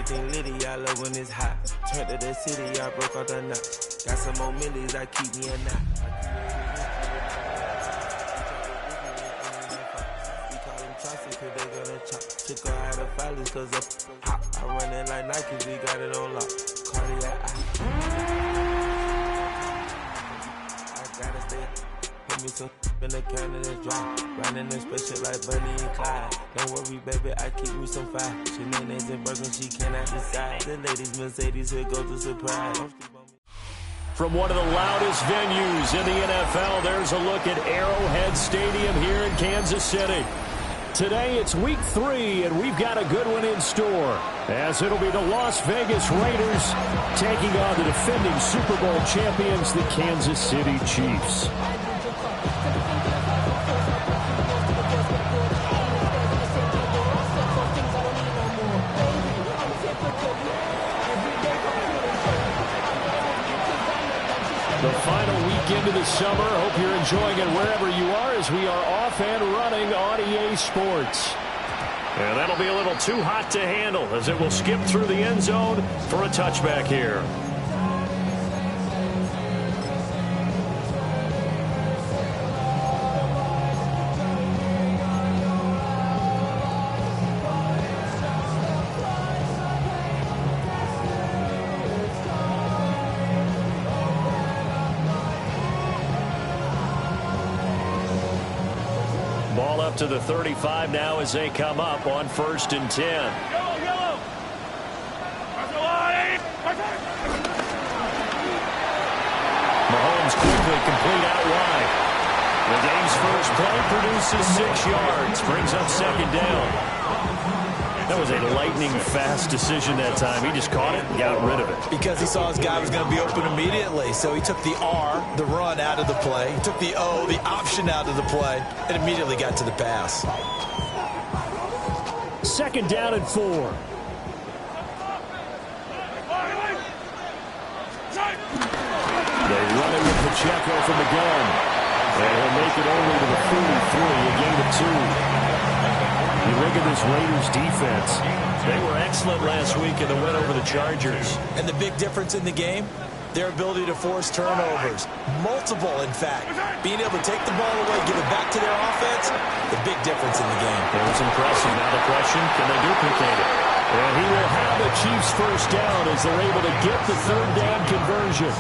everything litty, I love when it's hot. Turned to the city, I broke all the knots. Got some more millies, I keep me a knot. We call them chopsticks, cause they gonna chop. Took her out of filers, cause up hot. I run it like Nike, we got it on lock. Cardiac, I gotta stay. Put me some in the can and it's dry. Riding this spaceship like Bunny and Clyde. Don't worry, baby, I keep me some fire. Shenanigans and Birkin, she cannot decide. The ladies, Mercedes, here goes the surprise. From one of the loudest venues in the NFL, there's a look at Arrowhead Stadium here in Kansas City. Today it's week 3, and we've got a good one in store, as it'll be the Las Vegas Raiders taking on the defending Super Bowl champions, the Kansas City Chiefs. The final weekend of the summer. Hope you're enjoying it wherever you are, as we are off and running on EA Sports. And that'll be a little too hot to handle, as it will skip through the end zone for a touchback here. Ball up to the 35 now as they come up on 1st and 10. Yellow. Mahomes quickly complete out wide. The game's first play produces 6 yards, brings up 2nd down. That was a lightning-fast decision that time. He just caught it and got rid of it. Because he saw his guy was going to be open immediately. So he took the R, the run, out of the play. He took the O, the option, out of the play, and immediately got to the pass. 2nd down and 4. They run it with Pacheco from the gun. And he'll make it only to the 43, a gain of 2. You look at this Raiders defense. They were excellent last week in the win over the Chargers. And the big difference in the game, their ability to force turnovers. Multiple, in fact. Being able to take the ball away, give it back to their offense, the big difference in the game. It was impressive. Now the question, can they duplicate it? And he will have the Chiefs 1st down as they're able to get the 3rd down conversion.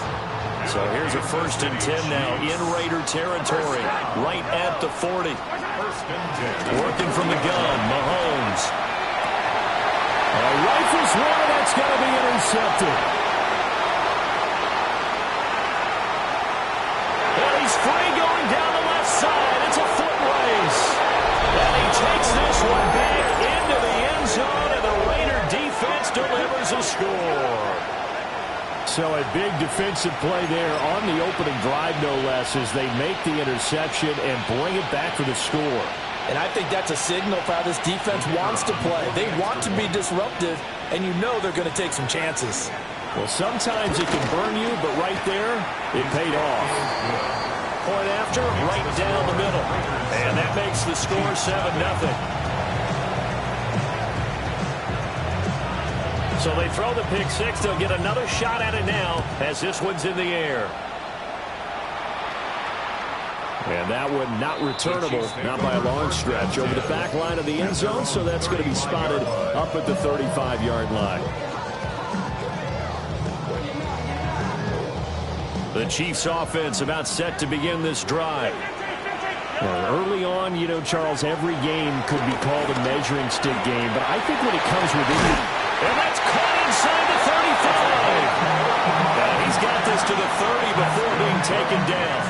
So here's a 1st and 10 now in Raider territory, right at the 40. Working from the gun, Mahomes. Rifles one, that's going to be intercepted. And he's free going down the left side. It's a foot race. And he takes this one back into the end zone, and the Raider defense delivers a score. So a big defensive play there on the opening drive, no less, as they make the interception and bring it back for the score. And I think that's a signal for how this defense wants to play. They want to be disruptive, and you know they're going to take some chances. Well, sometimes it can burn you, but right there, it paid off. Point after, right down the middle. And that makes the score 7-0. So they throw the pick 6. They'll get another shot at it now as this one's in the air. And that one not returnable, not by a long stretch, over the back line of the end zone, so that's going to be spotted up at the 35-yard line. The Chiefs offense about set to begin this drive. Well, early on, you know, Charles, every game could be called a measuring stick game, but I think when it comes within the... And that's caught inside the 35. And he's got this to the 30 before being taken down.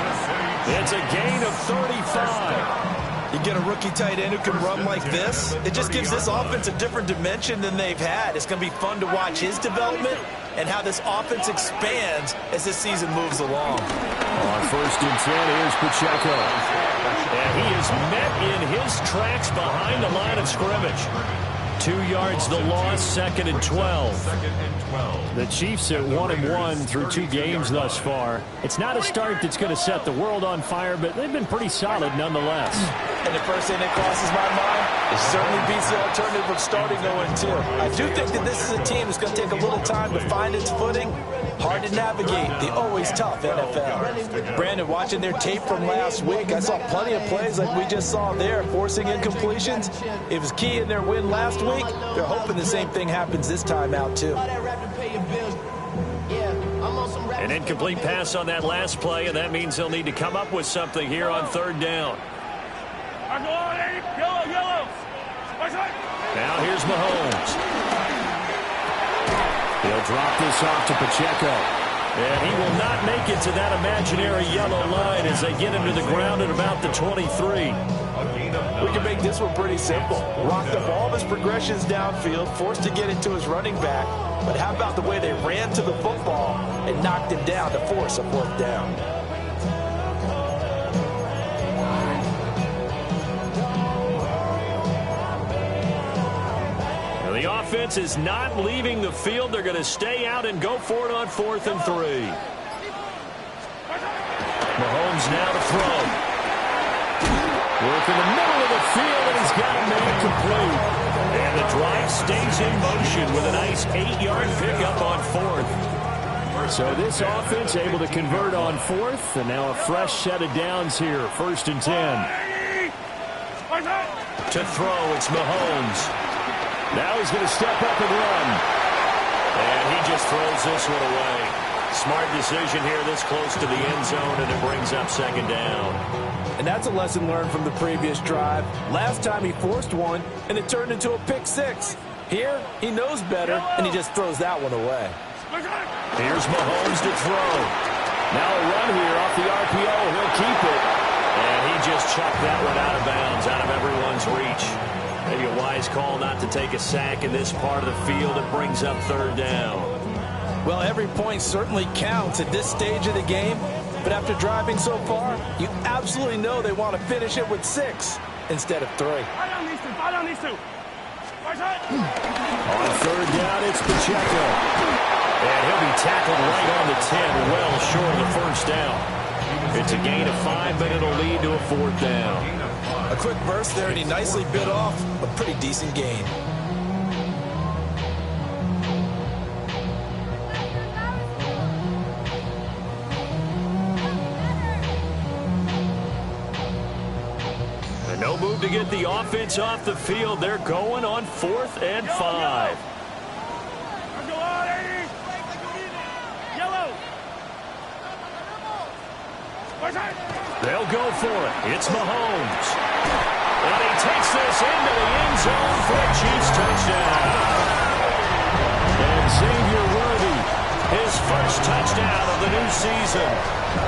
It's a gain of 35. You get a rookie tight end who can run like this, it just gives this offense a different dimension than they've had. It's going to be fun to watch his development and how this offense expands as this season moves along. On 1st and 10, here's Pacheco. And he is met in his tracks behind the line of scrimmage. 2 yards the loss, 2nd and 12. The Chiefs at 1-1 through 2 games thus far. It's not a start that's going to set the world on fire, but they've been pretty solid nonetheless. And the first thing that crosses my mind, it certainly beats the alternative of starting 0-2. I do think that this is a team that's going to take a little time to find its footing. Hard to navigate the always tough NFL. Brandon, watching their tape from last week, I saw plenty of plays like we just saw there, forcing incompletions. It was key in their win last week. They're hoping the same thing happens this time out, too. An incomplete pass on that last play, and that means they'll need to come up with something here on 3rd down. Now here's Mahomes. He'll drop this off to Pacheco. And he will not make it to that imaginary yellow line as they get him to the ground at about the 23. We can make this one pretty simple. Rocked up all of his progressions downfield, forced to get it to his running back. But how about the way they ran to the football and knocked him down to force a 4th down? The offense is not leaving the field. They're going to stay out and go for it on 4th and 3. Mahomes now to throw. Work in the middle of the field, and he's got a man complete. And the drive stays in motion with a nice 8-yard pickup on 4th. So this offense able to convert on 4th, and now a fresh set of downs here, 1st and 10. To throw, it's Mahomes. Now he's going to step up and run. And he just throws this one away. Smart decision here this close to the end zone, and it brings up 2nd down. And that's a lesson learned from the previous drive. Last time he forced one, and it turned into a pick 6. Here, he knows better, and he just throws that one away. Here's Mahomes to throw. Now a run here off the RPO. He'll keep it. And he just chucked that one out of bounds, out of everyone's reach. Maybe a wise call not to take a sack in this part of the field. It brings up 3rd down. Well, every point certainly counts at this stage of the game. But after driving so far, you absolutely know they want to finish it with 6 instead of 3. On 3rd down, it's Pacheco. And he'll be tackled right on the 10, well short of the 1st down. It's a gain of 5, but it'll lead to a 4th down. A quick burst there, and he nicely bit off a pretty decent gain. And no move to get the offense off the field. They're going on 4th and 5. They'll go for it. It's Mahomes. And he takes this into the end zone for a Chiefs touchdown. And Xavier Worthy, his first touchdown of the new season.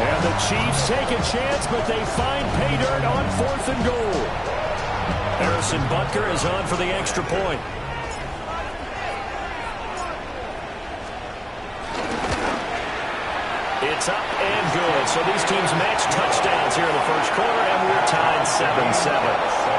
And the Chiefs take a chance, but they find pay dirt on 4th and goal. Harrison Butker is on for the extra point. It's up and good. So these teams match touchdowns here in the first quarter, and we're tied 7-7.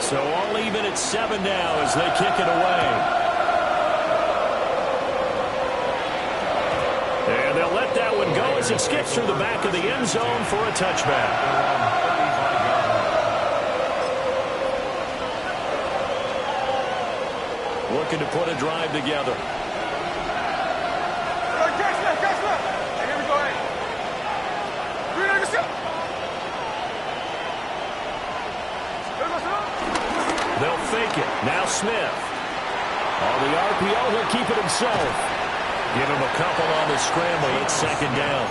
So all even at 7 now as they kick it away. And they'll let that one go as it skips through the back of the end zone for a touchback. Looking to put a drive together. They'll fake it. Now Smith. On the RPO, he'll keep it himself. Give him a couple on the scramble. It's 2nd down.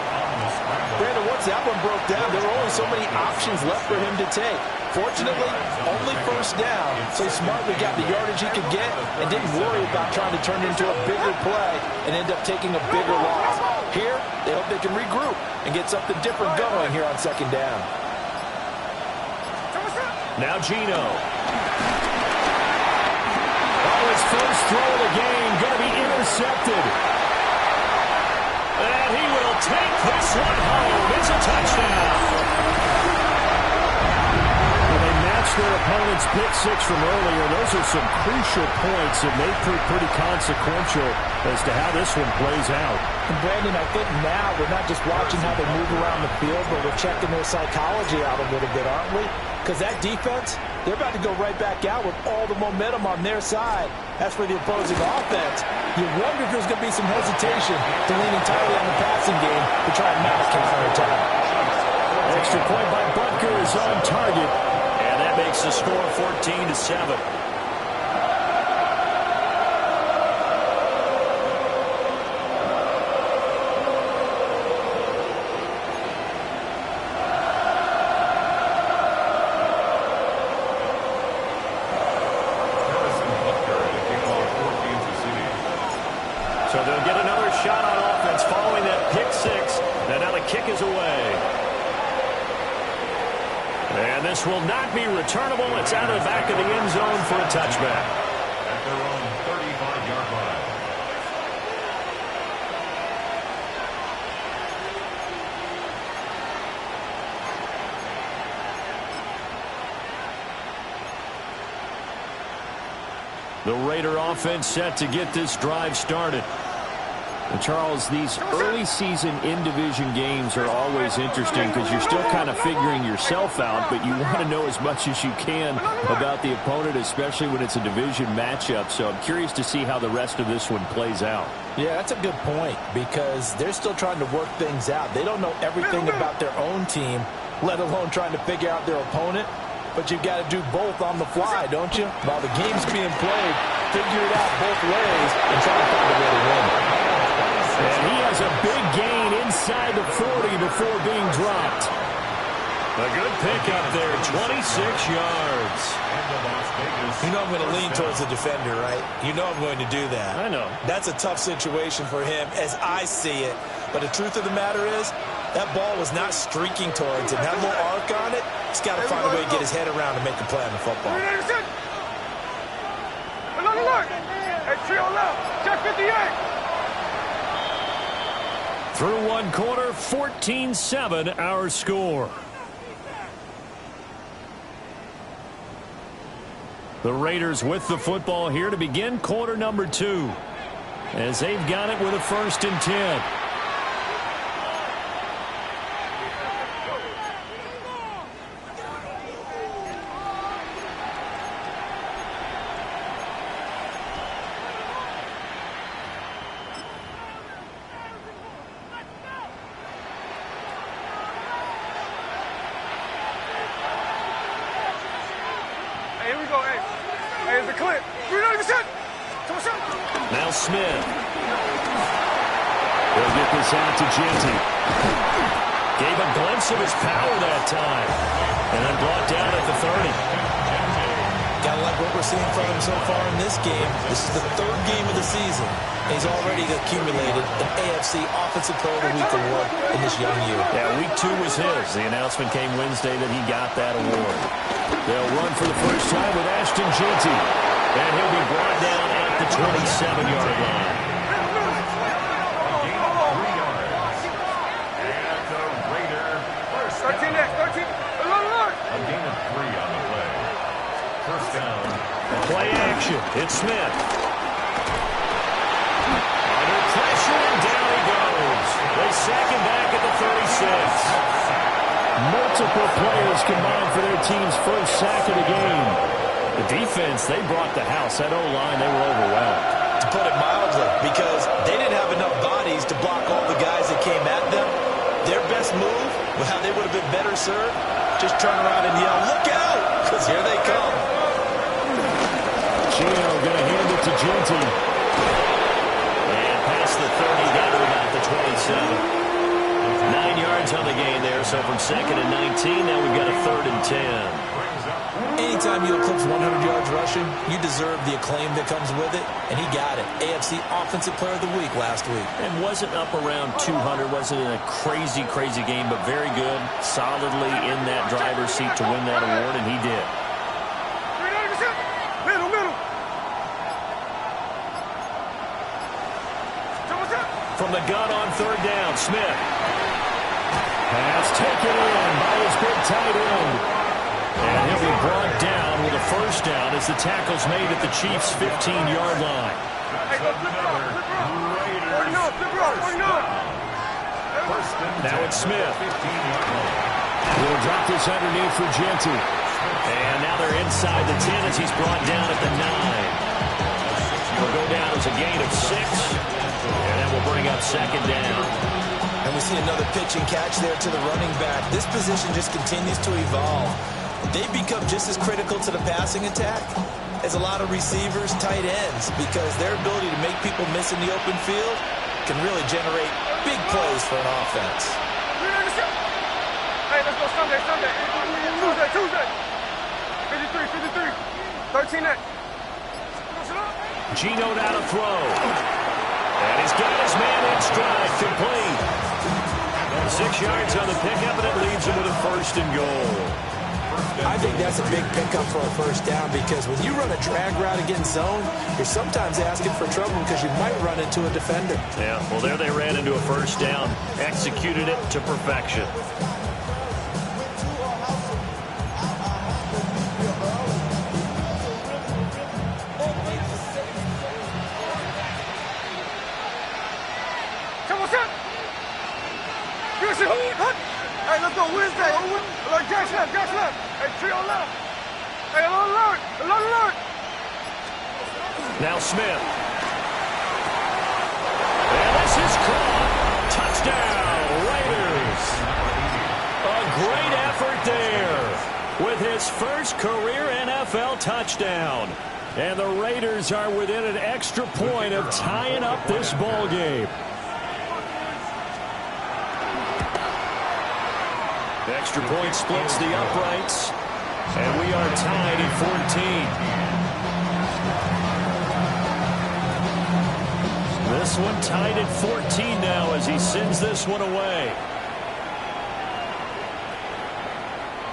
Brandon, once that one broke down, there were only so many options left for him to take. Fortunately, only 1st down, so he smartly got the yardage he could get and didn't worry about trying to turn it into a bigger play and end up taking a bigger loss. Here, they hope they can regroup and get something different going here on 2nd down. Now Geno. Oh, his first throw of the game going to be intercepted. intercepted. And he will take this one home. It's a touchdown. They matched their opponent's pick six from earlier. Those are some crucial points that may prove pretty consequential as to how this one plays out. And Brandon, I think now we're not just watching how they move around the field, but we're checking their psychology out a little bit, aren't we? Because that defense, they're about to go right back out with all the momentum on their side. As for the opposing offense, you wonder if there's going to be some hesitation to lean entirely on the passing game to try and mount a counterattack. Extra point by Butker is on target. And that makes the score 14-7. So they'll get another shot on offense following that pick six. And now the kick is away. And this will not be returnable. It's out of the back of the end zone for a touchback. At their own 35-yard line. The Raider offense set to get this drive started. And Charles, these early season in-division games are always interesting because you're still kind of figuring yourself out, but you want to know as much as you can about the opponent, especially when it's a division matchup. So I'm curious to see how the rest of this one plays out. Yeah, that's a good point because they're still trying to work things out. They don't know everything about their own team, let alone trying to figure out their opponent. But you've got to do both on the fly, don't you? While the game's being played, figure it out both ways and try to find a way to win. And he has a big gain inside the 40 before being dropped. A good pickup there, 26 yards. You know I'm going to lean towards the defender, right? You know I'm going to do that. I know. That's a tough situation for him as I see it. But the truth of the matter is, that ball was not streaking towards him. Had a little arc on it. He's got to find a way to get his head around and make a play on the football. Look. Hey, trio left. Check 58. Through one quarter, 14-7 our score. The Raiders with the football here to begin quarter number 2. As they've got it with a 1st and 10. Now Smith. They'll get this out to Genty. Gave a glimpse of his power that time. And then brought down at the 30. Gotta like what we're seeing from him so far in this game. This is the 3rd game of the season. And he's already accumulated an AFC Offensive Player of the Week award in this young year. Yeah, week 2 was his. The announcement came Wednesday that he got that award. They'll run for the first time with Ashton Genty. And he'll be brought down at the 27-yard line. Gain of 3 yards. And the Raider first down. 13 next, 13. A gain of 3 on the play. First down. Play action. It's Smith. Under pressure, and down he goes. They sack him back at the 36. Multiple players combined for their team's first sack of the game. The defense, they brought the house. That O-line, they were overwhelmed. To put it mildly, because they didn't have enough bodies to block all the guys that came at them. Their best move, how they would have been better served, just turn around and yell, "Look out!" Because here they come. Gino going to hand it to Genty. And past the 30, down to about the 27. 9 yards on the gain there, so from 2nd and 19, now we've got a 3rd and 10. Anytime you eclipse 100 yards rushing, you deserve the acclaim that comes with it, and he got it. AFC Offensive Player of the Week last week. And wasn't up around 200, wasn't in a crazy, crazy game, but very good, solidly in that driver's seat to win that award, and he did. Middle. the gun on third down. Smith. Pass taken in by his big tight end. And he'll be brought down with a first down as the tackle's made at the Chiefs' 15-yard line. Now it's Smith. He'll drop this underneath for Genty. And now they're inside the 10 as he's brought down at the 9. He'll go down as a gain of 6. And that will bring up second down. And we see another pitch and catch there to the running back. This position just continues to evolve. They become just as critical to the passing attack as a lot of receivers, tight ends, because their ability to make people miss in the open field can really generate big plays for an offense. Hey, let's go Sunday. Tuesday. 53. 13-8. Gino now to throw. And he's got his man in stride, complete. 6 yards on the pickup, and it leaves him with a first and goal. I think that's a big pickup for a first down because when you run a drag route against zone, you're sometimes asking for trouble because you might run into a defender. Yeah, well, there they ran into a first down, executed it to perfection. Hey, let's go Wednesday. Like Josh left. Hey, trio left. Hey, alert. Now Smith. And this is caught. Touchdown, Raiders. A great effort there with his first career NFL touchdown. And the Raiders are within an extra point of tying up this ball game. Extra point splits the uprights, and we are tied at 14. This one tied at 14 now as he sends this one away.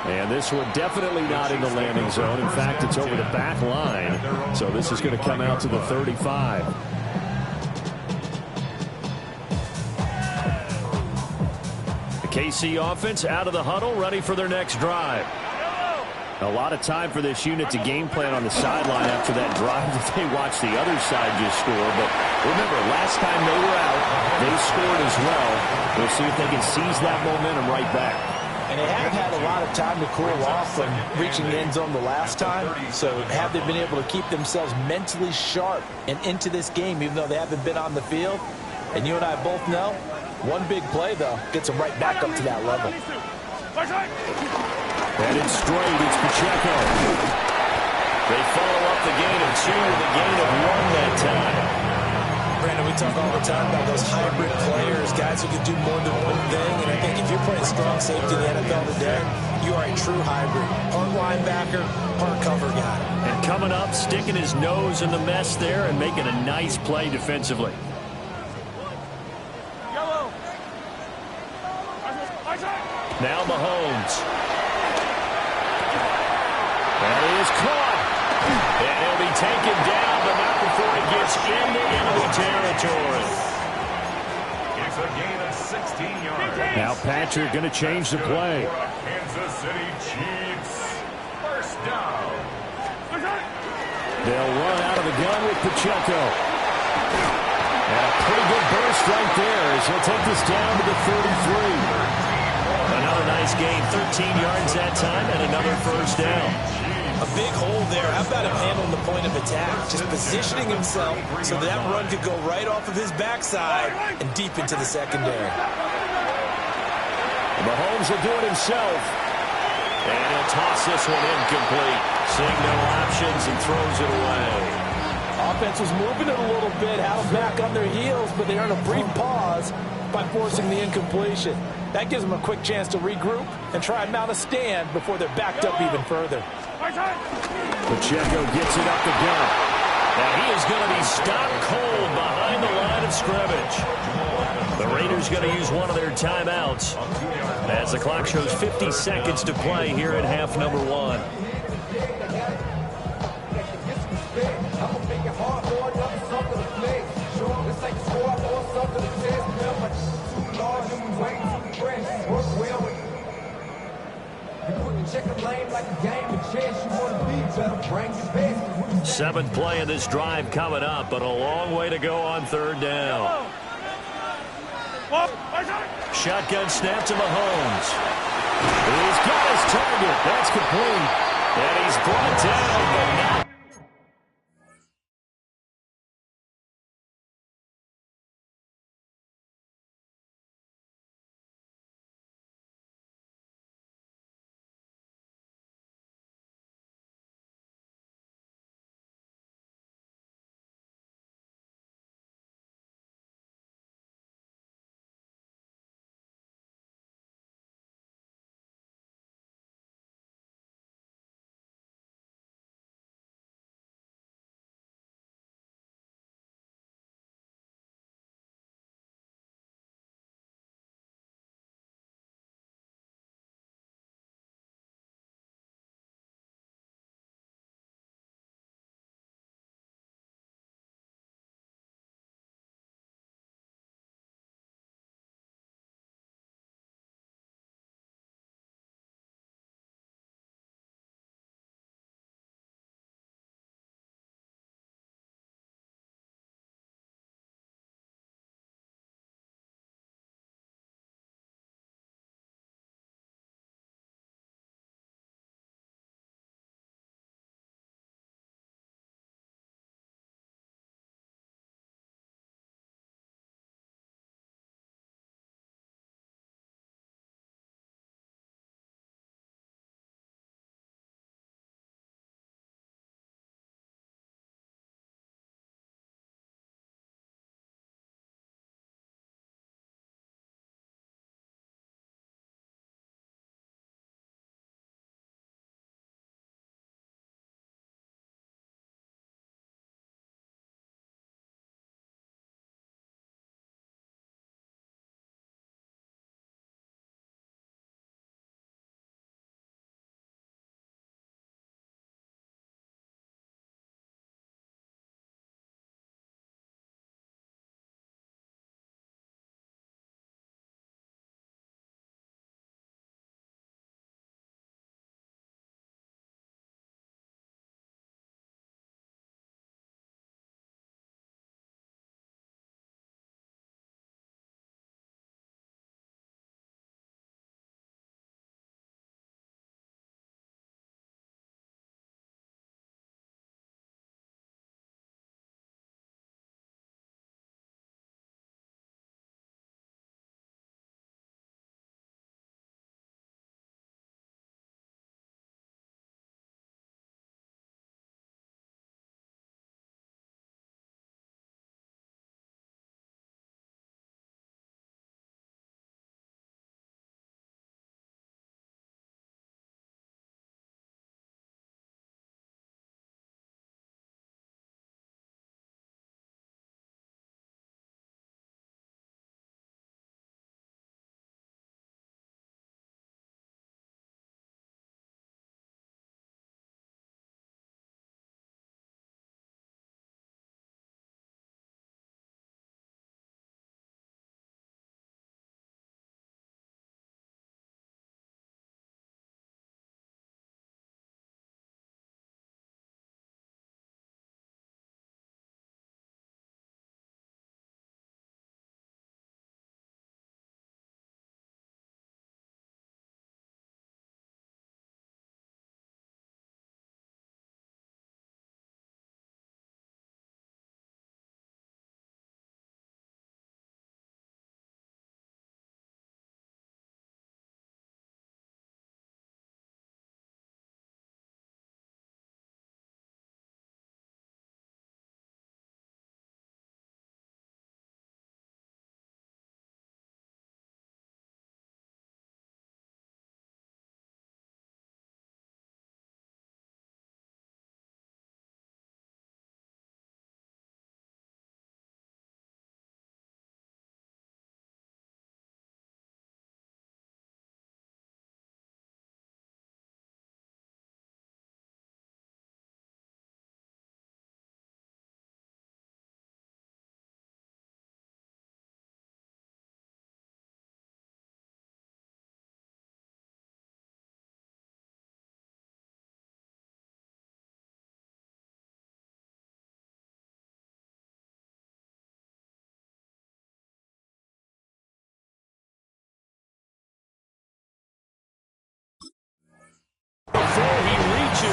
And this one definitely not in the landing zone. In fact, it's over the back line. So this is going to come out to the 35. KC offense out of the huddle, ready for their next drive. A lot of time for this unit to game plan on the sideline after that drive that they watched the other side just score. But remember, last time they were out, they scored as well. We'll see if they can seize that momentum right back. And they haven't had a lot of time to cool off from reaching the end zone the last time. So have they been able to keep themselves mentally sharp and into this game, even though they haven't been on the field? And you and I both know, one big play, though, gets them right back up to that level. And it's straight. It's Pacheco. They follow up the gain of 2 with a gain of 1 that time. Brandon, we talk all the time about those hybrid players, guys who can do more than one thing. And I think if you're playing strong safety in the NFL today, you are a true hybrid. Part linebacker, part cover guy. And coming up, sticking his nose in the mess there and making a nice play defensively. Now Mahomes. And he is caught. And he'll be taken down, but not before he gets into enemy territory. It's a gain of 16 yards. Now Patrick going to change the play. Kansas City Chiefs. First down. They'll run out of the gun with Pacheco. And a pretty good burst right there as he'll take this down to the 33. Another nice gain, 13 yards that time, and another first down. A big hole there. How about him handling the point of attack? Just positioning himself so that run could go right off of his backside and deep into the secondary. Mahomes will do it himself. And he'll toss this one incomplete. Seeing no options and throws it away. Offense was moving it a little bit, had them back on their heels, but they earned a brief pause by forcing the incompletion. That gives them a quick chance to regroup and try and mount a stand before they're backed up even further. Pacheco gets it up the gut. Now he is going to be stopped cold behind the line of scrimmage. The Raiders going to use one of their timeouts as the clock shows 50 seconds to play here at half number 1. Seventh play of this drive coming up, but a long way to go on third down. Shotgun snap to Mahomes. He's got his target. That's complete. And he's brought down, but not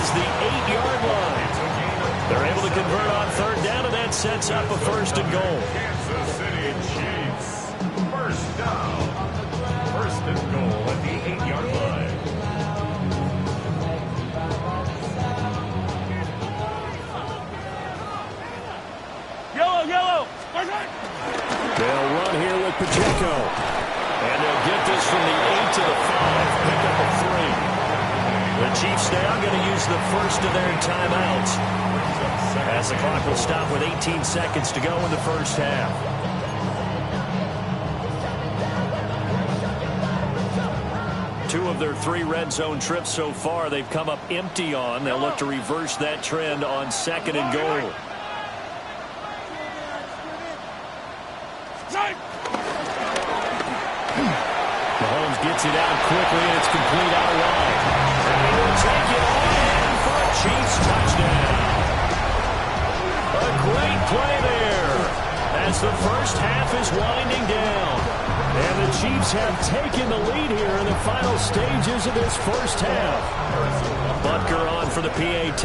is the 8-yard line. They're able to convert on third down, and that sets up a 1st and goal. Kansas City Chiefs. First down. 1st and goal at the 8-yard line. Yellow. They'll run here with Pacheco. And they'll get this from the 8 to the 5. Pick up a 3. The Chiefs now going to use the first of their timeouts, as the clock will stop with 18 seconds to go in the first half. Two of their 3 red zone trips so far they've come up empty on. They'll look to reverse that trend on 2nd and goal. Mahomes gets it out quickly, and it's complete out wide. And he will take it all in for a Chiefs touchdown. A great play there as the first half is winding down. And the Chiefs have taken the lead here in the final stages of this first half. Butker on for the PAT.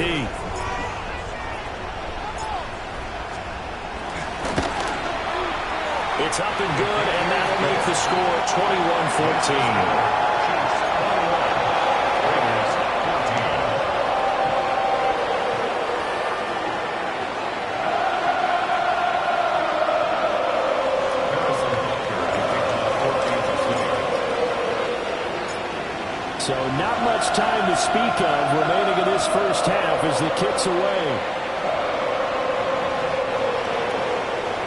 It's up and good, and that'll make the score 21-14. So not much time to speak of remaining in this first half as the kick's away.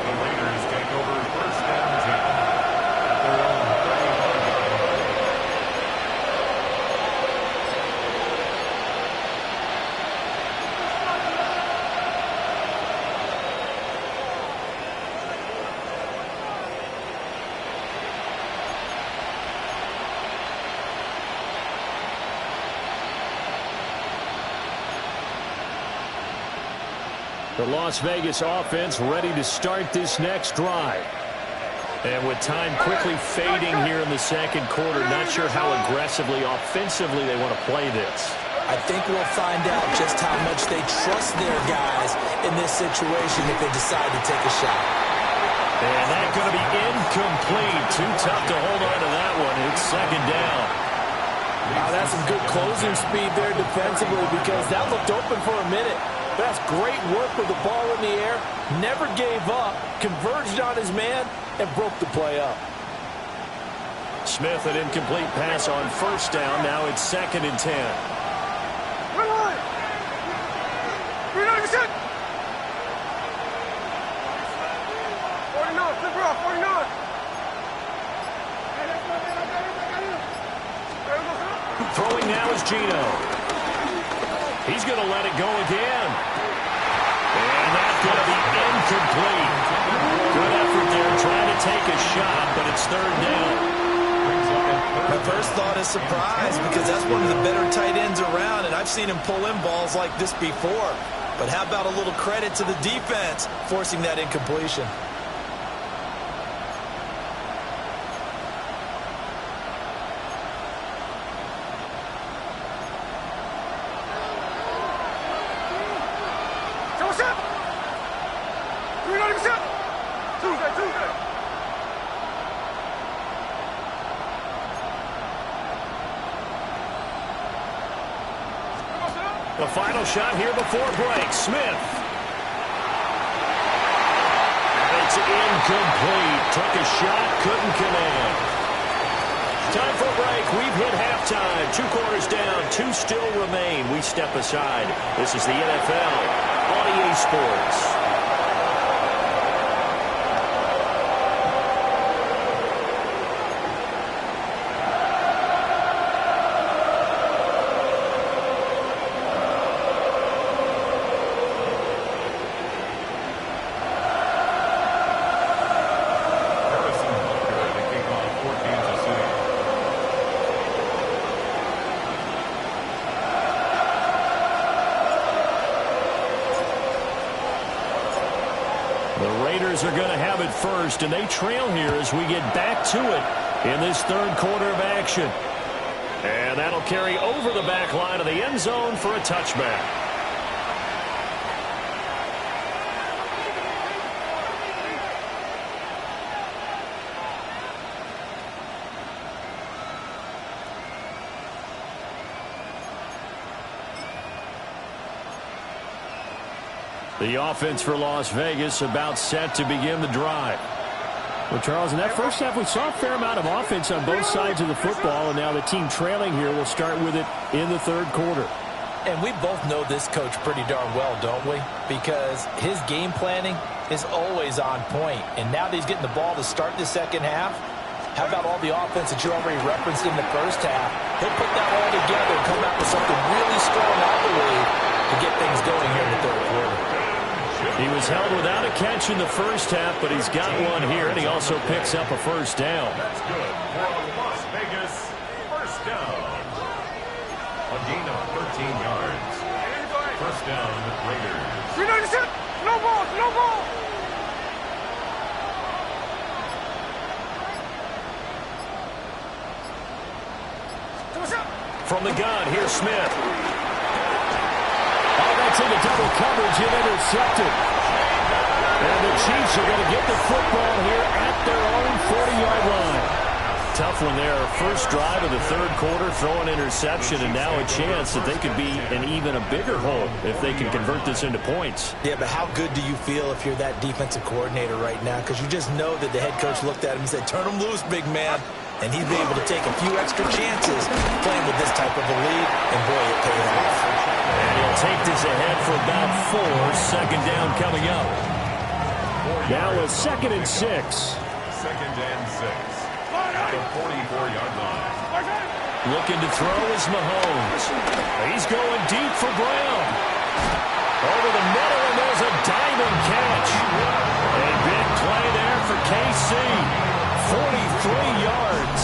The Raiders take over 1st and 10 at their own 30-yard line. The Las Vegas offense ready to start this next drive. And with time quickly fading here in the second quarter, not sure how aggressively, offensively they want to play this. I think we'll find out just how much they trust their guys in this situation if they decide to take a shot. And that's going to be incomplete. Too tough to hold on to that one. It's 2nd down. Wow, that's some good closing speed there defensively, because that looked open for a minute. That's great work with the ball in the air. Never gave up, converged on his man, and broke the play up. Smith, an incomplete pass on 1st down. Now it's 2nd and 10. Run line. 49%. 49. Flip her off. 49. Throwing now is Geno. He's going to let it go again. And that's going to be incomplete. Good effort there trying to take a shot, but it's 3rd down. My first thought is surprise, because that's one of the better tight ends around, and I've seen him pull in balls like this before. But how about a little credit to the defense forcing that incompletion? The final shot here before break. Smith. It's incomplete. Took a shot, couldn't connect. Time for a break. We've hit halftime. 2 quarters down, 2 still remain. We step aside. This is the NFL on EA Sports. Are going to have it first, and they trail here as we get back to it in this 3rd quarter of action. And that'll carry over the back line of the end zone for a touchback. The offense for Las Vegas about set to begin the drive. Well, Charles, in that first half, we saw a fair amount of offense on both sides of the football, and now the team trailing here will start with it in the third quarter. And we both know this coach pretty darn well, don't we? Because his game planning is always on point. And now that he's getting the ball to start the second half, how about all the offense that you already referenced in the first half? He'll put that all together and come out with something really strong out the way to get things going here in the third quarter. He was held without a catch in the first half, but he's got one here, and he also picks up a first down. That's good for Las Vegas. First down. A gain of 13 yards. First down, Raiders. No ball, no ball. From the gun, here's Smith. Oh, that's into double coverage and intercepted. And the Chiefs are going to get the football here at their own 40-yard line. Tough one there. First drive of the third quarter, throw an interception, and now a chance that they could be in even a bigger hole if they can convert this into points. Yeah, but how good do you feel if you're that defensive coordinator right now? Because you just know that the head coach looked at him and said, turn him loose, big man. And he'd be able to take a few extra chances playing with this type of a lead, and boy, it paid off. And he'll take this ahead for about 4. Second down coming up. Now a 2nd and 6. Second and 6. At the 44-yard line. Looking to throw is Mahomes. He's going deep for Brown. Over the middle, and there's a diving catch. A big play there for KC. 43 yards.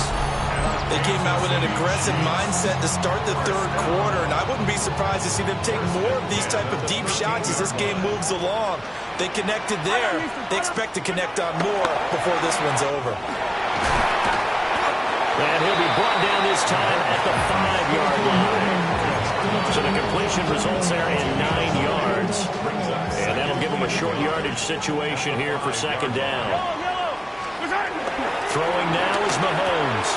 They came out with an aggressive mindset to start the third quarter, and I wouldn't be surprised to see them take more of these type of deep shots as this game moves along. They connected there. They expect to connect on more before this one's over. And he'll be brought down this time at the 5-yard line. So the completion results there in 9 yards. And that'll give him a short yardage situation here for second down. Throwing now is Mahomes.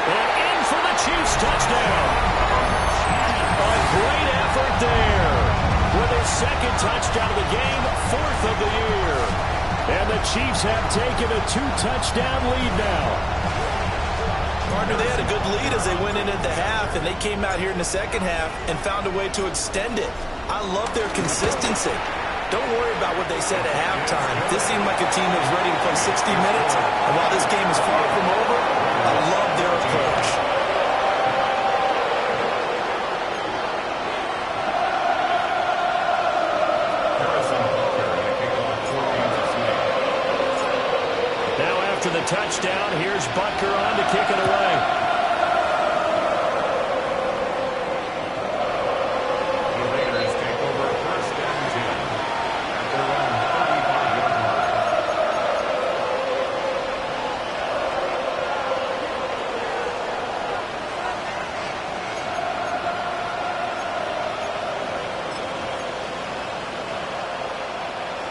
And in for the Chiefs touchdown. A great effort there. With his second touchdown of the game, 4th of the year. And the Chiefs have taken a 2-touchdown lead now. Partner, they had a good lead as they went into the half, and they came out here in the second half and found a way to extend it. I love their consistency. Don't worry about what they said at halftime. This seemed like a team that was ready to play 60 minutes, and while this game is far from over, I love their approach. Now after the touchdown, here's Butker on to kick it away.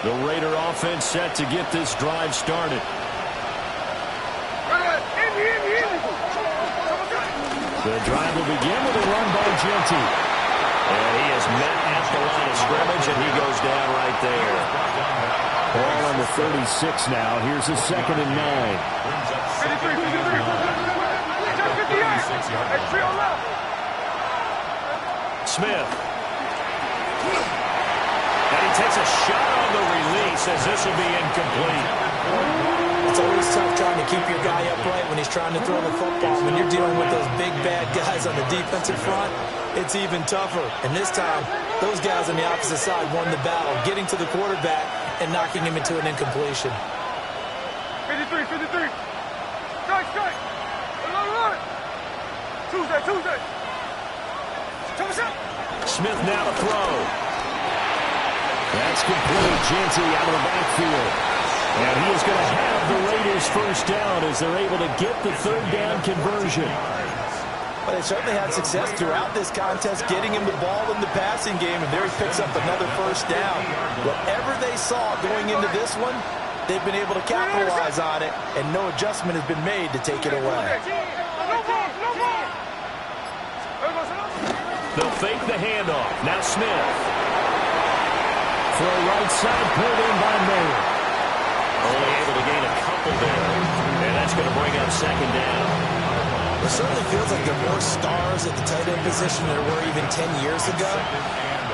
The Raider offense set to get this drive started. The drive will begin with a run by Genty. And he is met at the line of scrimmage, and he goes down right there. Ball on the 36 now. Here's a 2nd and 9. Smith. And he takes a shot on the release as this will be incomplete. It's always tough trying to keep your guy upright when he's trying to throw the football. When you're dealing with those big, bad guys on the defensive front, it's even tougher. And this time, those guys on the opposite side won the battle, getting to the quarterback and knocking him into an incompletion. 53. Strike. Tuesday. Smith now to throw. That's complete. Genty out of the backfield. And he is going to have the Raiders first down as they're able to get the third down conversion. Well, they certainly had success throughout this contest getting him the ball in the passing game, and there he picks up another first down. Whatever they saw going into this one, they've been able to capitalize on it, and no adjustment has been made to take it away. They'll fake the handoff. Now Smith. For a right side, pulled in by Mayer. Only able to gain a couple there, and that's going to bring up second down. It certainly feels like there are more stars at the tight end position than there were even 10 years ago.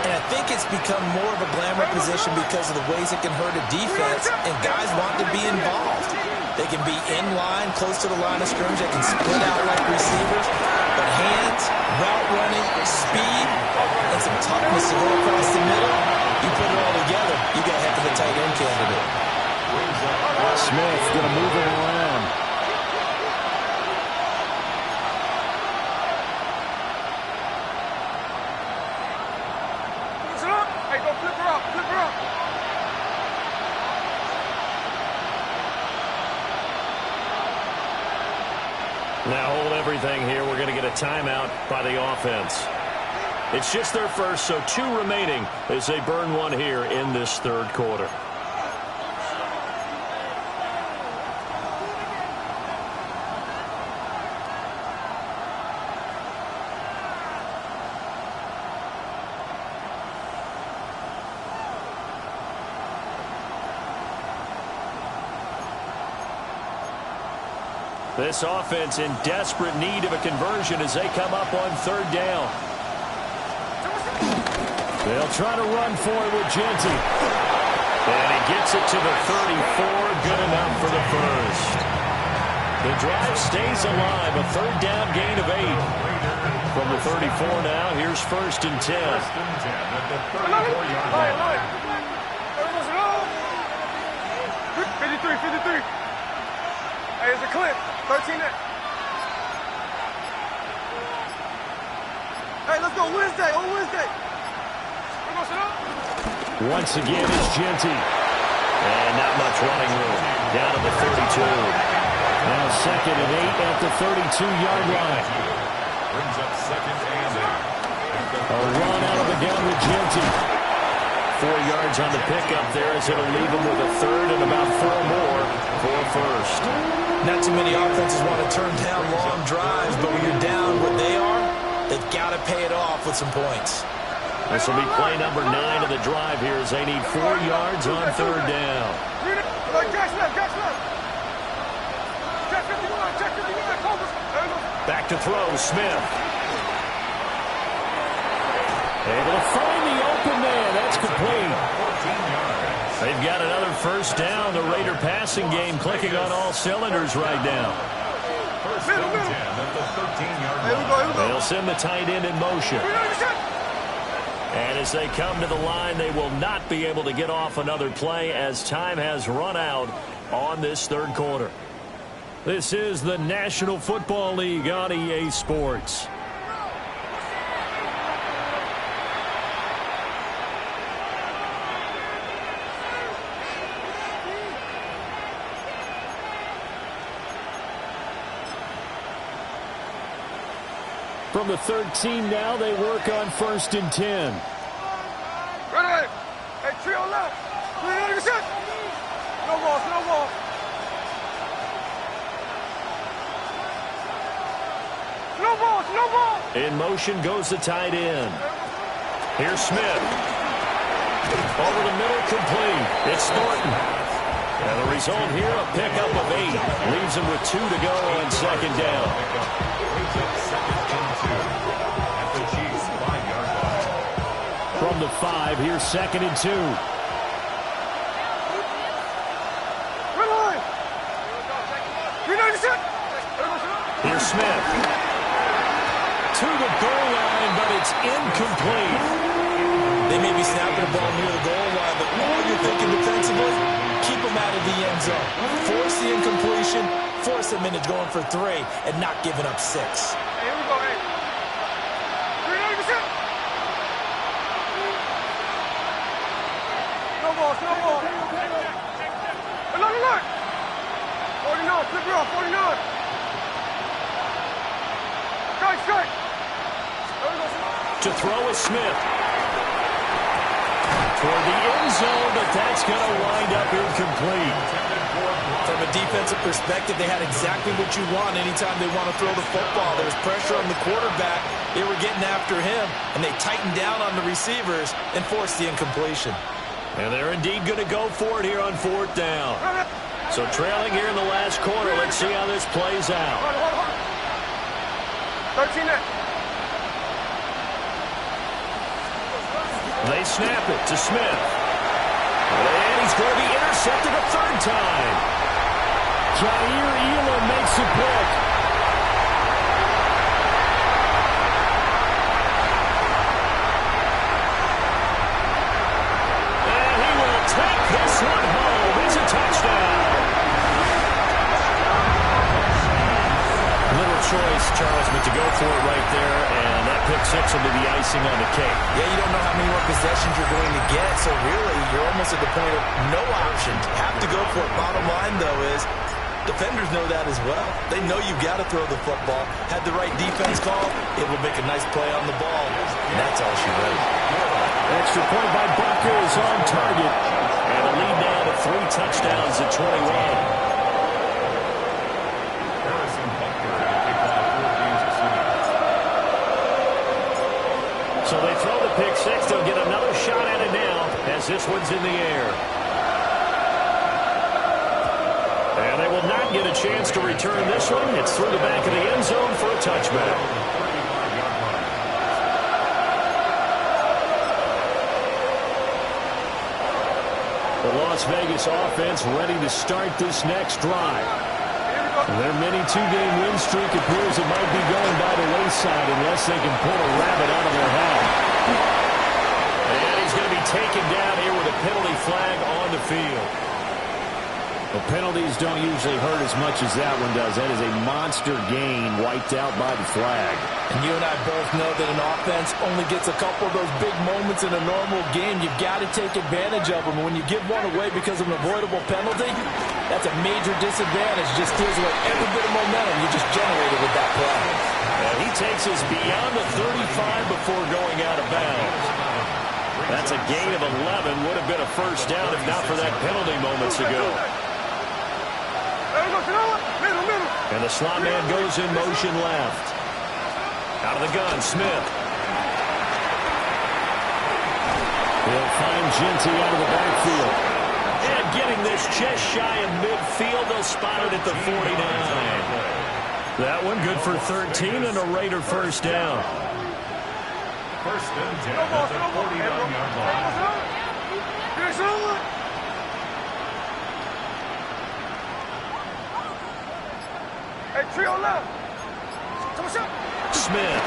And I think it's become more of a glamour position because of the ways it can hurt a defense, and guys want to be involved. They can be in line, close to the line of scrimmage. They can split out like receivers. But hands, route running, speed, and some toughness to go across the middle, you put it all together, you got a heck of a tight end candidate. Smith going to move it around. Hey, go flip her up, flip her up. Now hold everything here. We're going to get a timeout by the offense. It's just their first, so 2 remaining as they burn one here in this third quarter. This offense in desperate need of a conversion as they come up on third down. They'll try to run for it with Genty. And he gets it to the 34. Good enough for the first. The drive stays alive. A third down gain of 8. From the 34 now, here's 1st and 10. 53. Hey, it's a clip. 13 there. Hey, let's go Wednesday. On Wednesday. We're going to sit up. Once again, it's Genty. And not much running room. Down to the 32. Now 2nd and 8 at the 32-yard line. Brings up 2nd and 8. A run out of the gun with Genty. 4 yards on the pickup there as it'll leave him with a third and about 4 more for first. Not too many offenses want to turn down long drives, but when you're down what they are, they've got to pay it off with some points. This will be play number 9 of the drive here as they need 4 yards on third down. Back to throw, Smith. Able to find the open man. That's complete. They've got another first down. The Raider passing game clicking on all cylinders right now. First and 10 at the 13-yard line. They'll send the tight end in motion. And as they come to the line, they will not be able to get off another play as time has run out on this third quarter. This is the National Football League on EA Sports. From the 13 now, they work on 1st and 10. Ready? Hey, trio left. No ball. No ball. In motion goes the tight end. Here's Smith. Over the middle, complete. It's Thornton. And the result here, a pickup of 8. Leaves him with 2 to go on 2nd down. From the 5, here's 2nd and 2. Here's Smith. To the goal line, but it's incomplete. They may be snapping the ball near the goal line, but all you're thinking defensively, keep them out of the end zone. Force the incompletion, force them into going for 3, and not giving up 6. Hey, here we go, hey. 390%. No ball. Look. 49, flip her off, 49. Strike. To throw is Smith. Toward the end zone, but that's going to wind up incomplete. From a defensive perspective, they had exactly what you want anytime they want to throw the football. There was pressure on the quarterback. They were getting after him, and they tightened down on the receivers and forced the incompletion. And they're indeed going to go for it here on 4th down. So trailing here in the last quarter, let's see how this plays out. 13 net. They snap it to Smith. And he's going to be intercepted a 3rd time. Jair Elam makes a pick. And he will take this one home. It's a touchdown. Little choice, Charles, but to go for it right there, and that pick 6 will be the icing on the cake. Yeah, you don't know how many more possessions you're going to get, so really you're almost at the point of no option. Have to go for it. Bottom line, though, is defenders know that as well. They know you've got to throw the football. Had the right defense call, it will make a nice play on the ball, and that's all she wrote. Extra point by Buckers on target. And a lead now to 3 touchdowns at 21. So they throw the pick 6. They'll get another shot at it now as this one's in the air. And they will not get a chance to return this one. It's through the back of the end zone for a touchback. The Las Vegas offense ready to start this next drive. Their mini 2-game win streak appears it might be going by the wayside unless they can pull a rabbit out of their hat. And he's going to be taken down here with a penalty flag on the field. The penalties don't usually hurt as much as that one does. That is a monster gain wiped out by the flag. And you and I both know that an offense only gets a couple of those big moments in a normal game. You've got to take advantage of them. And when you give one away because of an avoidable penalty, that's a major disadvantage. Just steals away every bit of momentum you just generated with that play. And he takes us beyond the 35 before going out of bounds. That's a gain of 11. Would have been a first down if not for that penalty moments ago. And the slot man goes in motion left. Out of the gun, Smith. He'll find Ginty out of the backfield. And getting this just shy of midfield, they'll spot it at the 49. That one good for 13 and a Raider first down. First and 10 at the 49-yard line. Hey, trio left. Smith.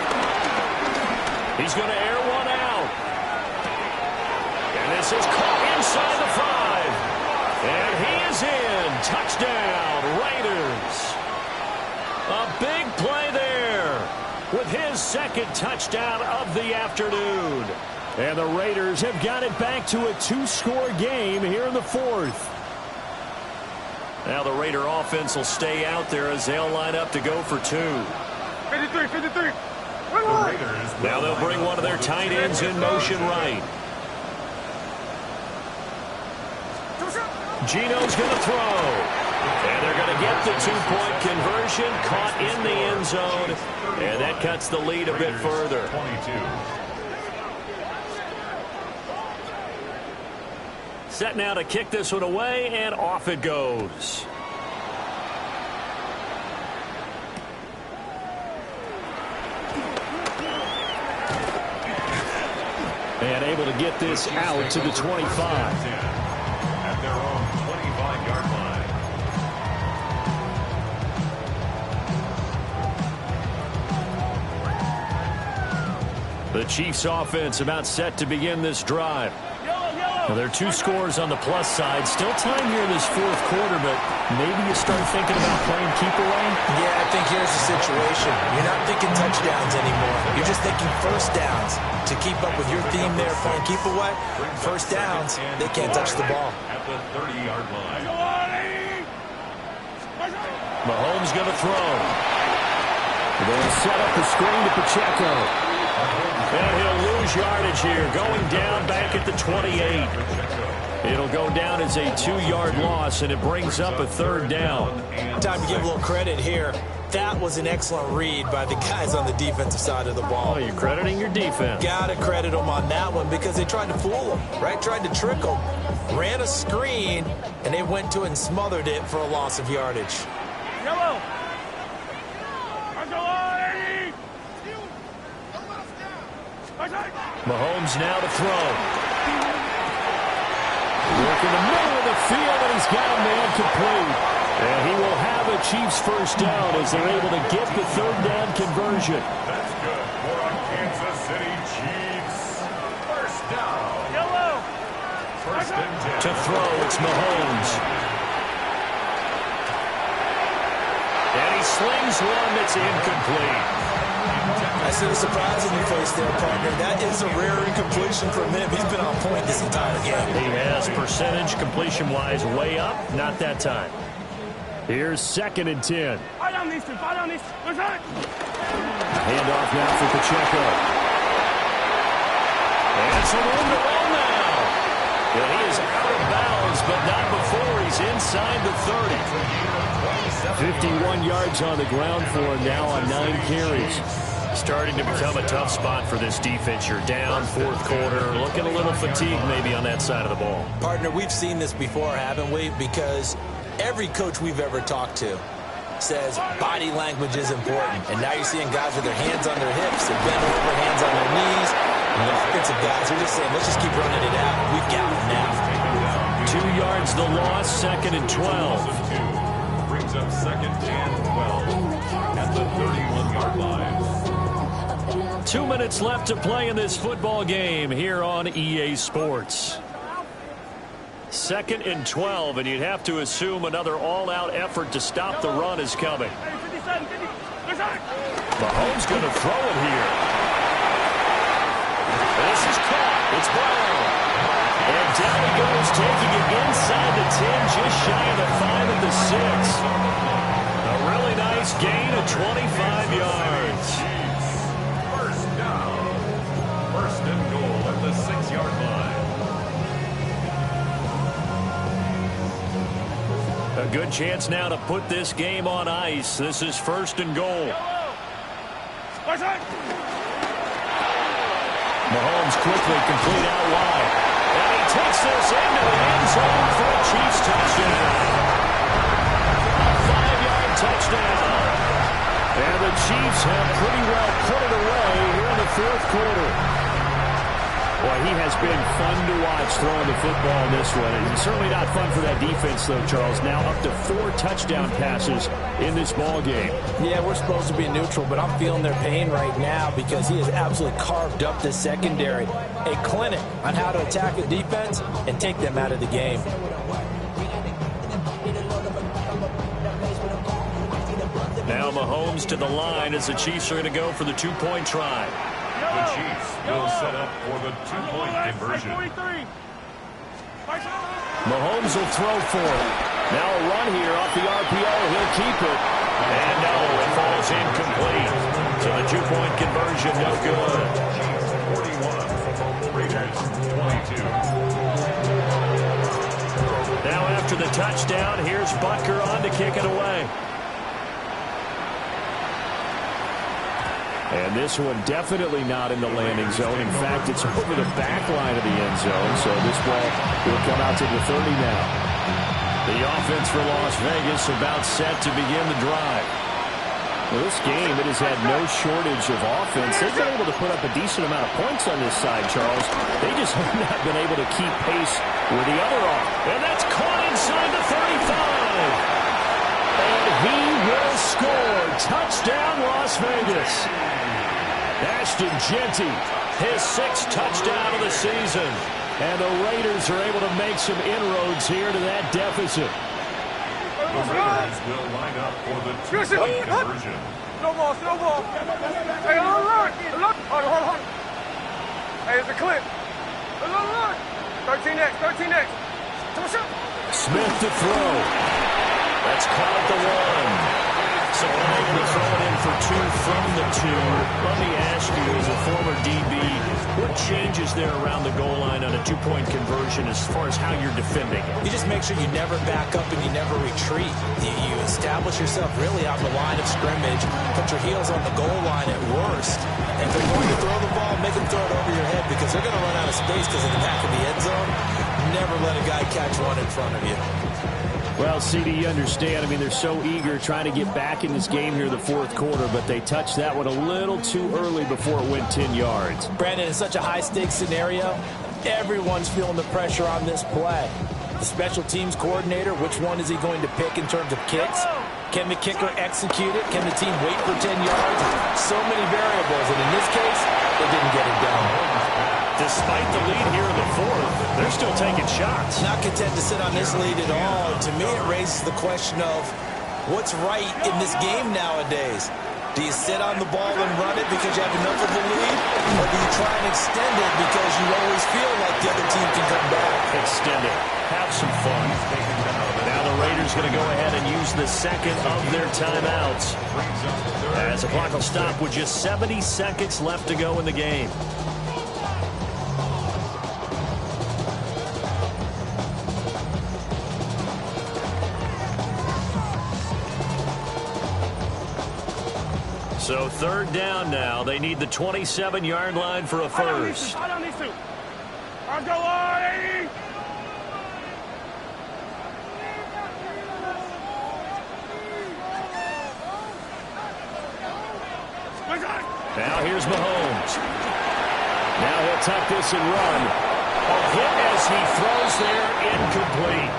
He's going to air one out. And this is caught inside the 5. And he is in. Touchdown, Raiders. A big play there with his 2nd touchdown of the afternoon. And the Raiders have got it back to a 2-score game here in the 4th. Now the Raider offense will stay out there as they'll line up to go for 2. 53. Now they'll bring one of their tight ends in motion right. Gino's going to throw. And they're going to get the 2-point conversion, caught in the end zone. And that cuts the lead a bit further. 22. Set now to kick this one away, and off it goes. And able to get this out to the 25. At their own 25-yard line. The Chiefs offense about set to begin this drive. Well, there are 2 scores on the plus side. Still time here in this 4th quarter, but maybe you start thinking about playing keep away? Yeah, I think here's the situation. You're not thinking touchdowns anymore. You're just thinking first downs. To keep up with your theme there, playing keep away, first downs, they can't touch the ball. At the 30-yard line. Mahomes going to throw. They'll set up the screen to Pacheco. And he'll lose yardage here, going down back at the 28. It'll go down as a 2-yard loss, and it brings up a 3rd down. Time to give a little credit here. That was an excellent read by the guys on the defensive side of the ball. Oh, you're crediting your defense. Got to credit them on that one because they tried to fool them, right? Tried to trick them. Ran a screen, and they went to it and smothered it for a loss of yardage. Yellow. Mahomes now to throw. Work in the middle of the field, and he's got a man complete. And he will have a Chiefs first down as they're able to get the 3rd down conversion. That's good for our Kansas City Chiefs. First down. Yellow. First and 10. To throw, it's Mahomes. And he slings one that's incomplete. I see the surprise in your face there, partner. That is a rare incompletion from him. He's been on point this entire game. He has percentage completion-wise way up. Not that time. Here's 2nd and 10. Handoff now for Pacheco. And some room to roll now. Well, he is out of bounds, but not before he's inside the 30. 51 yards on the ground for him now on 9 carries. Starting to become a tough spot for this defense. You're down 4th quarter, looking a little fatigued maybe on that side of the ball. Partner, we've seen this before, haven't we? Because every coach we've ever talked to says body language is important. And now you're seeing guys with their hands on their hips, they're bent over, hands on their knees. And the offensive guys are just saying, let's just keep running it out. We've got them now. 2 yards the loss, 2nd and 12. Brings up 2nd and 12 at the 31-yard line. 2 minutes left to play in this football game here on EA Sports. 2nd and 12, and you'd have to assume another all-out effort to stop the run is coming. Mahomes going to throw it here. This is caught. It's Brown. And down he goes, taking it inside the 10, just shy of the 5 at the 6. A really nice gain of 25 yards. First and goal at the 6-yard line. A good chance now to put this game on ice. This is 1st and goal. Mahomes quickly complete out wide. And he takes this into the end zone for a Chiefs touchdown. A 5-yard touchdown. And the Chiefs have pretty well put it away here in the 4th quarter. Boy, he has been fun to watch throwing the football in this one. It's certainly not fun for that defense, though, Charles. Now up to 4 touchdown passes in this ball game. Yeah, we're supposed to be neutral, but I'm feeling their pain right now because he has absolutely carved up the secondary. A clinic on how to attack a defense and take them out of the game. Now Mahomes to the line as the Chiefs are going to go for the 2-point try. The Chiefs will set up for the 2-point conversion. Mahomes will throw for it. Now a run here off the RPO. He'll keep it. And no, it falls incomplete. So the 2-point conversion, no good. 41, Raiders 22. Now after the touchdown, here's Butker on to kick it away. And this one definitely not in the landing zone. In fact, it's over the back line of the end zone. So this ball will come out to the 30 now. The offense for Las Vegas about set to begin the drive. Well, this game, it has had no shortage of offense. They've been able to put up a decent amount of points on this side, Charles. They just have not been able to keep pace with the other offense. And that's caught inside the 35. And he will score. Touchdown, Las Vegas. Ashton Genty, his 6th touchdown of the season. And the Raiders are able to make some inroads here to that deficit. The Raiders will line up for the 2-point conversion. No ball. Hey, look. Hold on. Hey, it's a clip. Look. 13X. Smith to throw. That's caught at the 1. So able to throw it in for 2 from the 2. Let me ask you, as a former DB, what changes there around the goal line on a 2-point conversion as far as how you're defending it? You just make sure you never back up and you never retreat. You establish yourself really on the line of scrimmage, put your heels on the goal line at worst. And if they're going to throw the ball, make them throw it over your head because they're going to run out of space because of the back of the end zone. Never let a guy catch one in front of you. Well, CD, you understand. I mean, they're so eager trying to get back in this game here in the fourth quarter, but they touched that one a little too early before it went 10 yards. Brandon, in such a high-stakes scenario, everyone's feeling the pressure on this play. The special teams coordinator, which one is he going to pick in terms of kicks? Can the kicker execute it? Can the team wait for 10 yards? So many variables, and in this case, they didn't get it done. Despite the lead here in the fourth, they're still taking shots. Not content to sit on this lead at all. To me, it raises the question of what's right in this game nowadays. Do you sit on the ball and run it because you have enough of a lead? Or do you try and extend it because you always feel like the other team can come back? Extend it. Have some fun. Now the Raiders going to go ahead and use the second of their timeouts, as the clock will stop with just 70 seconds left to go in the game. So third down now. They need the 27-yard line for a first. I don't need to. I'll go on. Now here's Mahomes. Now he'll tuck this and run. A hit as he throws there, incomplete.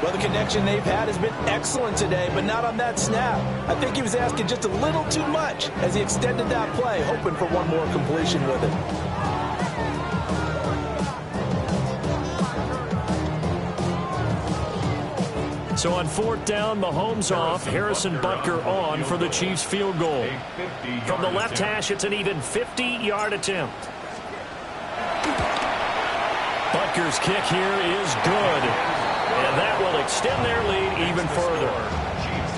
Well, the connection they've had has been excellent today, but not on that snap. I think he was asking just a little too much as he extended that play, hoping for one more completion with it. So on fourth down, Mahomes off, Harrison Butker on for the Chiefs field goal. From the left hash, it's an even 50-yard attempt. Butker's kick here is good. And that will extend their lead even further.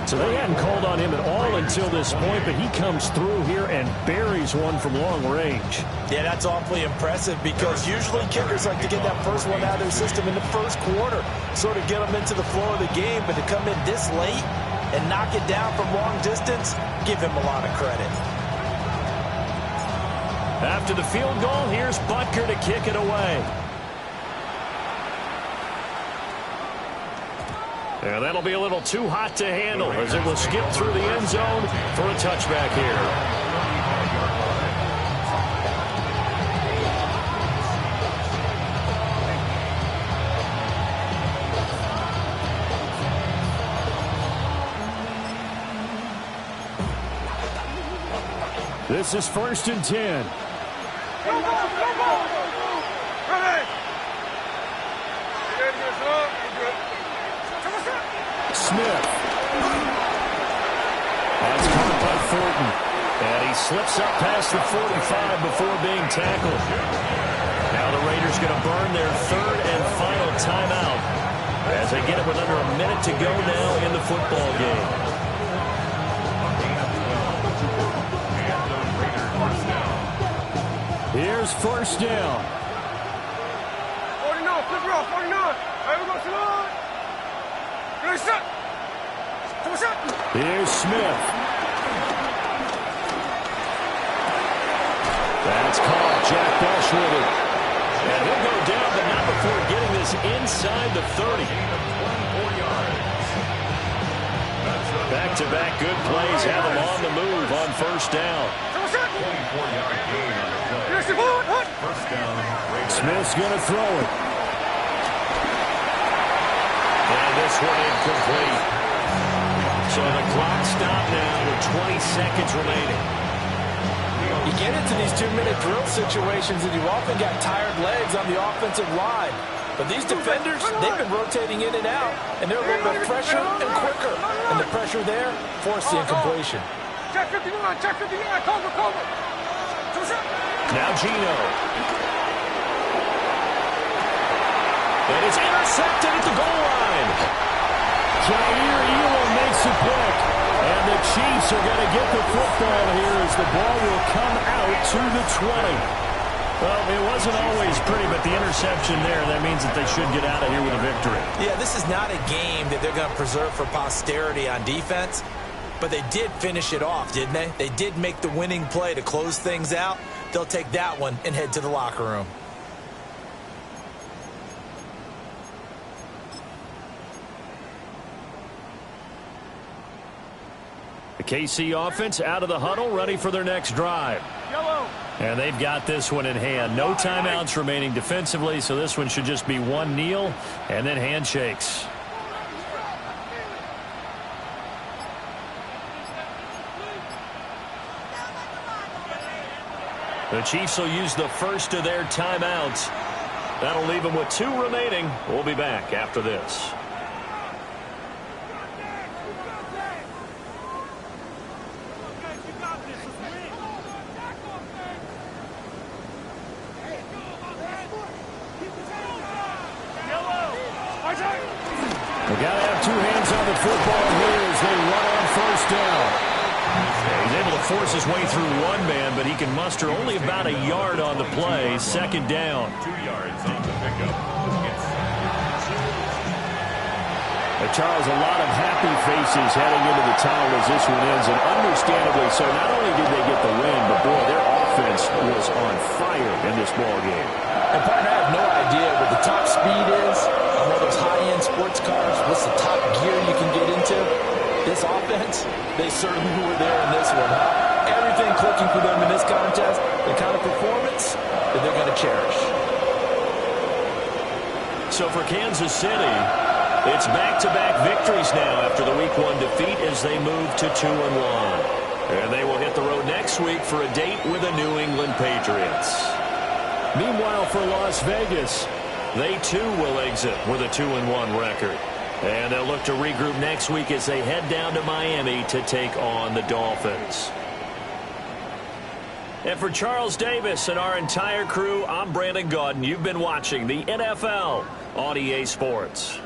So they hadn't called on him at all until this point, but he comes through here and buries one from long range. Yeah, that's awfully impressive because usually kickers like to get that first one out of their system in the first quarter, sort of get them into the flow of the game, but to come in this late and knock it down from long distance, give him a lot of credit. After the field goal, here's Butker to kick it away. And that'll be a little too hot to handle as it will skip through the end zone for a touchback here. This is 1st and 10. Smith. That's caught by Thornton. And he slips up past the 45 before being tackled. Now the Raiders going to burn their third and final timeout as they get it with under a minute to go now in the football game. Here's first down. 49, flip it off, 49. Hey, we go to the line. Here's Smith. That's caught. Jack Bush with it. And he'll go down, but not before getting this inside the 30. Back-to-back good plays have him on the move on first down. Smith's going to throw it. And this one incomplete. So the clock stopped now with 20 seconds remaining. You get into these 2-minute drill situations and you've often got tired legs on the offensive line. But these defenders, they've been rotating in and out, and they're a little bit fresher and quicker. And the pressure there forced the incompletion. Check 59, cover. Now Geno. And it's intercepted at the goal line. Jair Elam makes a pick. And the Chiefs are going to get the football here as the ball will come out to the 20. Well, it wasn't always pretty, but the interception there, that means that they should get out of here with a victory. Yeah, this is not a game that they're going to preserve for posterity on defense, but they did finish it off, didn't they? They did make the winning play to close things out. They'll take that one and head to the locker room. The KC offense out of the huddle, ready for their next drive. And they've got this one in hand. No timeouts remaining defensively, so this one should just be one kneel and then handshakes. The Chiefs will use the first of their timeouts. That'll leave them with 2 remaining. We'll be back after this. They got to have 2 hands on the football here as they run on first down. He's able to force his way through one man, but he can muster only about a yard on the play. Second down. 2 yards on the pickup. Charles, a lot of happy faces heading into the tunnel as this one ends, and understandably so. Not only did they get the win, but boy, their offense was on fire in this ball game. And partner, I have no idea what the top speed is on one of those high-end sports cars. What's the top gear you can get into? This offense, they certainly were there in this one, huh? Everything clicking for them in this contest, the kind of performance that they're going to cherish. So for Kansas City, it's back-to-back victories now after the Week 1 defeat as they move to 2-1. And they will hit the road next week for a date with the New England Patriots. Meanwhile, for Las Vegas, they too will exit with a 2-1 record. And they'll look to regroup next week as they head down to Miami to take on the Dolphins. And for Charles Davis and our entire crew, I'm Brandon Gaudin. You've been watching the NFL on EA Sports.